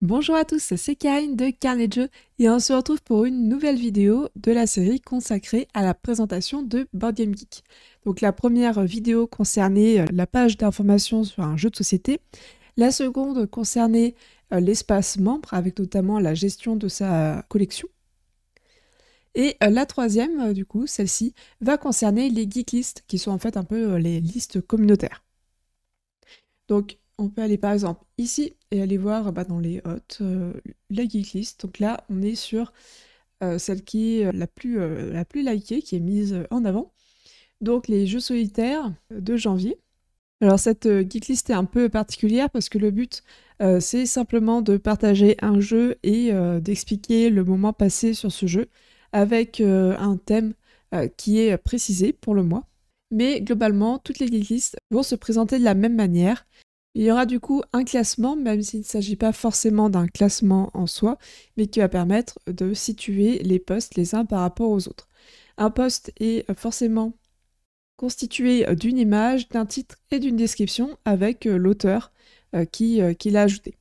Bonjour à tous, c'est Karine de Carnet de Jeux et on se retrouve pour une nouvelle vidéo de la série consacrée à la présentation de Board Game Geek. Donc la première vidéo concernait la page d'information sur un jeu de société, la seconde concernait l'espace membre avec notamment la gestion de sa collection. Et la troisième, du coup, celle-ci, va concerner les geek lists qui sont en fait un peu les listes communautaires. Donc on peut aller par exemple ici et aller voir dans les hôtes la geek list. Donc là, on est sur celle qui est la plus likée, qui est mise en avant. Donc les jeux solitaires de janvier. Alors cette geek list est un peu particulière parce que le but, c'est simplement de partager un jeu et d'expliquer le moment passé sur ce jeu avec un thème qui est précisé pour le mois. Mais globalement, toutes les geek lists vont se présenter de la même manière. Il y aura du coup un classement, même s'il ne s'agit pas forcément d'un classement en soi, mais qui va permettre de situer les posts les uns par rapport aux autres. Un post est forcément constitué d'une image, d'un titre et d'une description avec l'auteur qui l'a ajouté.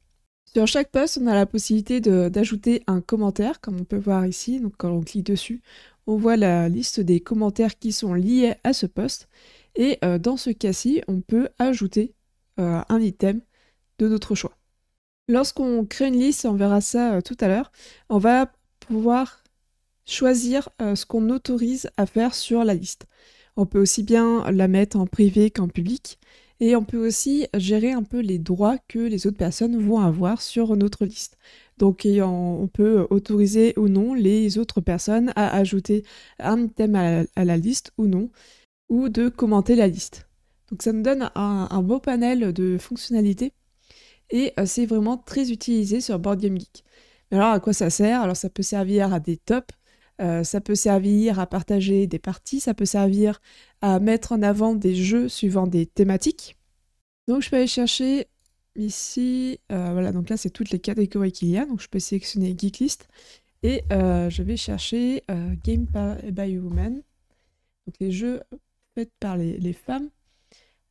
Sur chaque post, on a la possibilité d'ajouter un commentaire, comme on peut voir ici. Donc quand on clique dessus, on voit la liste des commentaires qui sont liés à ce post. Et dans ce cas-ci, on peut ajouter un item de notre choix. Lorsqu'on crée une liste, on verra ça tout à l'heure, on va pouvoir choisir ce qu'on autorise à faire sur la liste. On peut aussi bien la mettre en privé qu'en public, et on peut aussi gérer un peu les droits que les autres personnes vont avoir sur notre liste. Donc on peut autoriser ou non les autres personnes à ajouter un item à la liste ou non, ou de commenter la liste. Donc ça nous donne un beau panel de fonctionnalités et c'est vraiment très utilisé sur Board Game Geek. Mais alors à quoi ça sert? Alors ça peut servir à des tops, ça peut servir à partager des parties, ça peut servir à mettre en avant des jeux suivant des thématiques. Donc je peux aller chercher ici, voilà, donc là c'est toutes les catégories qu'il y a, donc je peux sélectionner Geek List et je vais chercher Game by Women, donc les jeux faits par les femmes.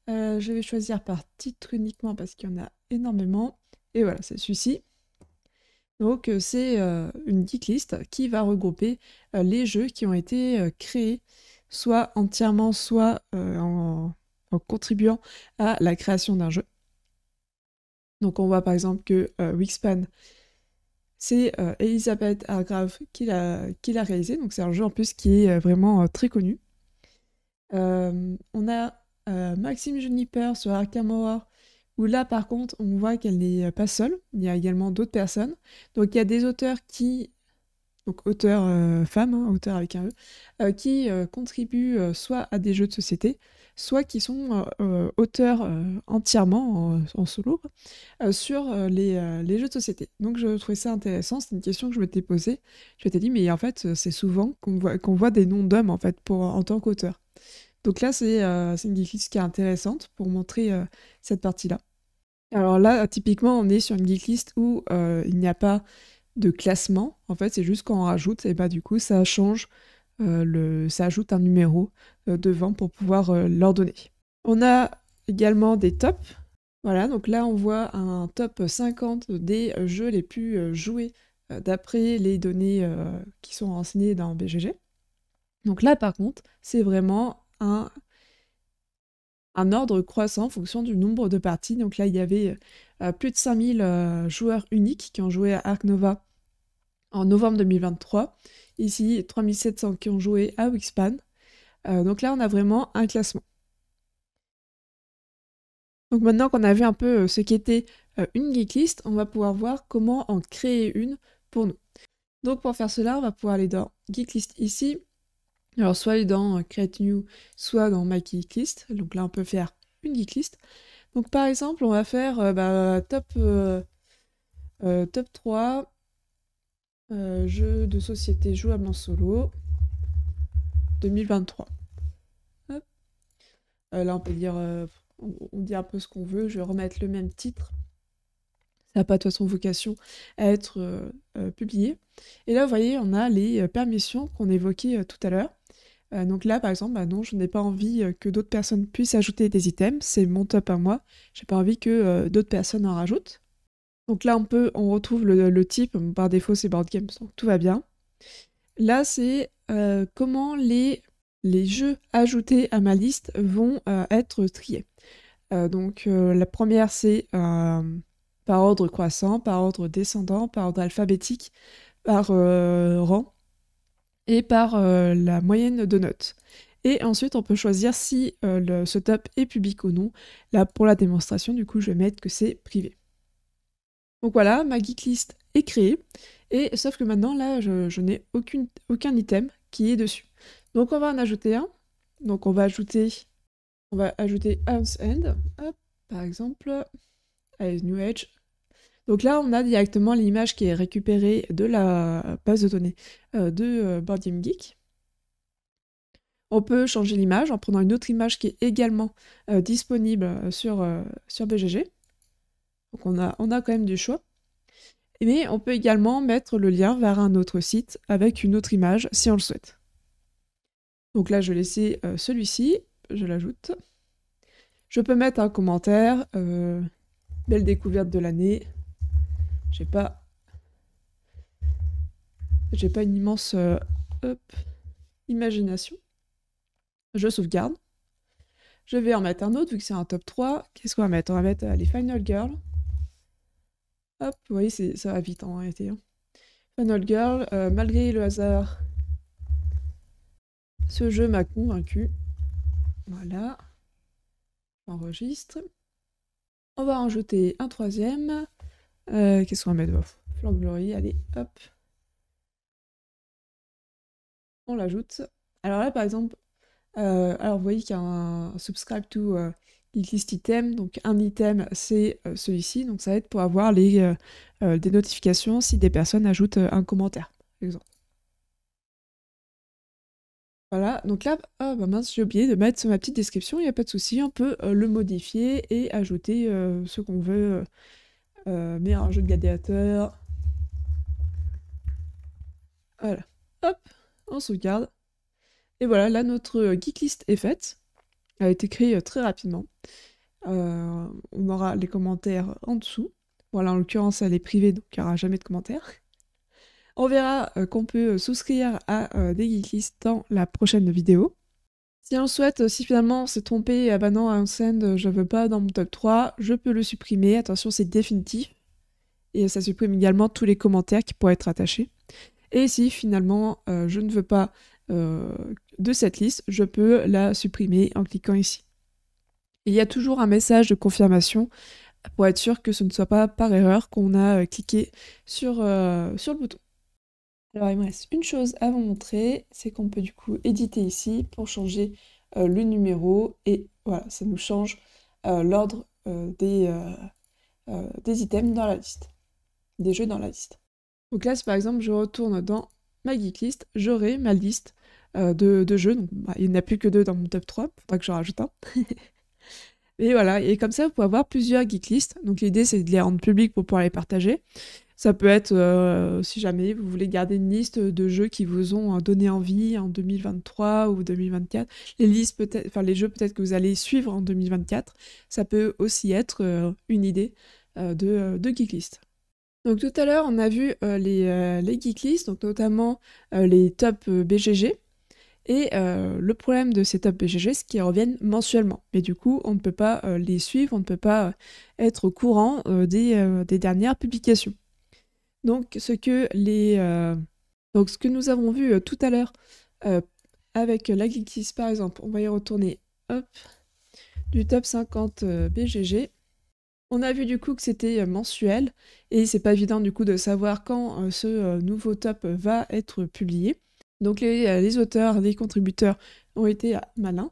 Je vais choisir par titre uniquement parce qu'il y en a énormément. Et voilà, c'est celui-ci. Donc c'est une geek list qui va regrouper les jeux qui ont été créés, soit entièrement, soit en contribuant à la création d'un jeu. Donc on voit par exemple que Wingspan, c'est Elisabeth Hargrave qui l'a réalisé. Donc c'est un jeu en plus qui est vraiment très connu. On a Maxime Juniper sur Arkham Horror, où là par contre on voit qu'elle n'est pas seule, il y a également d'autres personnes. Donc il y a des auteurs donc auteurs femmes, hein, auteurs avec un E, qui contribuent soit à des jeux de société, soit qui sont auteurs entièrement en solo sur les jeux de société. Donc je trouvais ça intéressant, c'est une question que je m'étais posée. Je m'étais dit mais en fait c'est souvent qu'on voit des noms d'hommes en fait en tant qu'auteur. Donc là, c'est une geek list qui est intéressante pour montrer cette partie-là. Alors là, typiquement, on est sur une geek list où il n'y a pas de classement. En fait, c'est juste quand on rajoute, et bah du coup, ça change, ça ajoute un numéro devant pour pouvoir l'ordonner. On a également des tops. Voilà, donc là, on voit un top 50 des jeux les plus joués d'après les données qui sont renseignées dans BGG. Donc là, par contre, c'est vraiment un ordre croissant en fonction du nombre de parties. Donc là, il y avait plus de 5000 joueurs uniques qui ont joué à Ark Nova en novembre 2023. Ici, 3700 qui ont joué à Wingspan. Donc là, on a vraiment un classement. Donc maintenant qu'on a vu un peu ce qu'était une geek list, on va pouvoir voir comment en créer une pour nous. Donc pour faire cela, on va pouvoir aller dans Geek List ici. Alors soit dans Create New, soit dans My Geek List. Donc là on peut faire une geek list. Donc par exemple on va faire top 3 jeux de société jouables en solo 2023. Hop. Là on peut dire, on dit un peu ce qu'on veut, je vais remettre le même titre. Ça n'a pas de toute façon vocation à être publié. Et là vous voyez on a les permissions qu'on évoquait tout à l'heure. Donc là, par exemple, non, je n'ai pas envie que d'autres personnes puissent ajouter des items, c'est mon top à moi, j'ai pas envie que d'autres personnes en rajoutent. Donc là, on retrouve le type, par défaut c'est Board Games, donc tout va bien. Là, c'est comment les jeux ajoutés à ma liste vont être triés. Donc la première, c'est par ordre croissant, par ordre descendant, par ordre alphabétique, par rang et par la moyenne de notes. Et ensuite, on peut choisir si ce top est public ou non. Là, pour la démonstration, du coup, je vais mettre que c'est privé. Donc voilà, ma geek list est créée. Et sauf que maintenant, là, je n'ai aucun item qui est dessus. Donc on va en ajouter un. Donc on va ajouter House End, hop, par exemple, avec New Age. Donc là, on a directement l'image qui est récupérée de la base de données de Board Game Geek. On peut changer l'image en prenant une autre image qui est également disponible sur BGG. Donc on a quand même du choix. Mais on peut également mettre le lien vers un autre site avec une autre image si on le souhaite. Donc là, je vais laisser celui-ci, je l'ajoute. Je peux mettre un commentaire, belle découverte de l'année. J'ai pas une immense imagination. Je sauvegarde. Je vais en mettre un autre vu que c'est un top 3. Qu'est-ce qu'on va mettre? On va mettre les Final Girl. Hop, vous voyez, ça va vite en réalité. Hein. Final Girl, malgré le hasard, ce jeu m'a convaincu. Voilà. Enregistre. On va en ajouter un troisième. Qu'est-ce qu'on va mettre? Flank Glory, allez, hop. On l'ajoute. Alors là, par exemple, alors vous voyez qu'il y a un subscribe to list item, donc un item c'est celui-ci, donc ça va être pour avoir des notifications si des personnes ajoutent un commentaire, par exemple. Voilà, donc là, ah bah mince, j'ai oublié de mettre ma petite description, il n'y a pas de souci, on peut le modifier et ajouter ce qu'on veut, meilleur jeu de gladiateur. Voilà, hop, on sauvegarde. Et voilà, là notre geek list est faite. Elle a été créée très rapidement. On aura les commentaires en dessous. Voilà, en l'occurrence, elle est privée, donc il n'y aura jamais de commentaires. On verra qu'on peut souscrire à des geek lists dans la prochaine vidéo. Si on souhaite, si finalement on s'est trompé, bah non, un send, je veux pas dans mon top 3, je peux le supprimer. Attention, c'est définitif. Et ça supprime également tous les commentaires qui pourraient être attachés. Et si finalement je ne veux pas de cette liste, je peux la supprimer en cliquant ici. Il y a toujours un message de confirmation pour être sûr que ce ne soit pas par erreur qu'on a cliqué sur le bouton. Alors il me reste une chose à vous montrer, c'est qu'on peut du coup éditer ici pour changer le numéro et voilà, ça nous change l'ordre des items dans la liste, des jeux dans la liste. Donc là, si par exemple je retourne dans ma geek list, j'aurai ma liste de jeux, donc bah, il n'y en a plus que 2 dans mon top 3, faudra que j'en rajoute un. Et voilà, et comme ça vous pouvez avoir plusieurs geek lists, donc l'idée c'est de les rendre publics pour pouvoir les partager. Ça peut être, si jamais vous voulez garder une liste de jeux qui vous ont donné envie en 2023 ou 2024, les jeux peut-être que vous allez suivre en 2024, ça peut aussi être une idée de geek list. Donc tout à l'heure, on a vu les geek lists, donc notamment les top BGG. Et le problème de ces top BGG, c'est qu'ils reviennent mensuellement. Mais du coup, on ne peut pas les suivre, on ne peut pas être au courant des dernières publications. Donc ce que nous avons vu tout à l'heure avec la geek list par exemple, on va y retourner, hop, du top 50 BGG. On a vu du coup que c'était mensuel, et c'est pas évident du coup de savoir quand ce nouveau top va être publié. Donc les auteurs, les contributeurs ont été malins.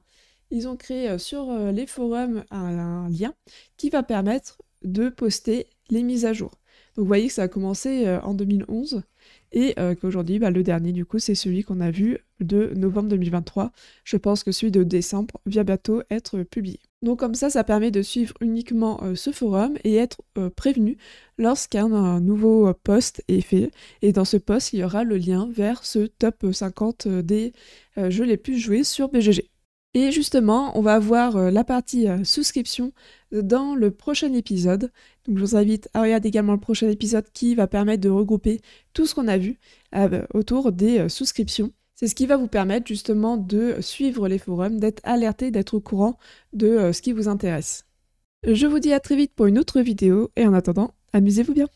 Ils ont créé sur les forums un lien qui va permettre de poster les mises à jour. Donc vous voyez que ça a commencé en 2011, et qu'aujourd'hui, le dernier du coup, c'est celui qu'on a vu de novembre 2023. Je pense que celui de décembre va bientôt être publié. Donc comme ça permet de suivre uniquement ce forum et être prévenu lorsqu'un nouveau post est fait. Et dans ce post, il y aura le lien vers ce top 50 des jeux les plus joués sur BGG. Et justement, on va voir la partie souscription dans le prochain épisode. Donc je vous invite à regarder également le prochain épisode qui va permettre de regrouper tout ce qu'on a vu autour des souscriptions. C'est ce qui va vous permettre justement de suivre les forums, d'être alerté, d'être au courant de ce qui vous intéresse. Je vous dis à très vite pour une autre vidéo et en attendant, amusez-vous bien!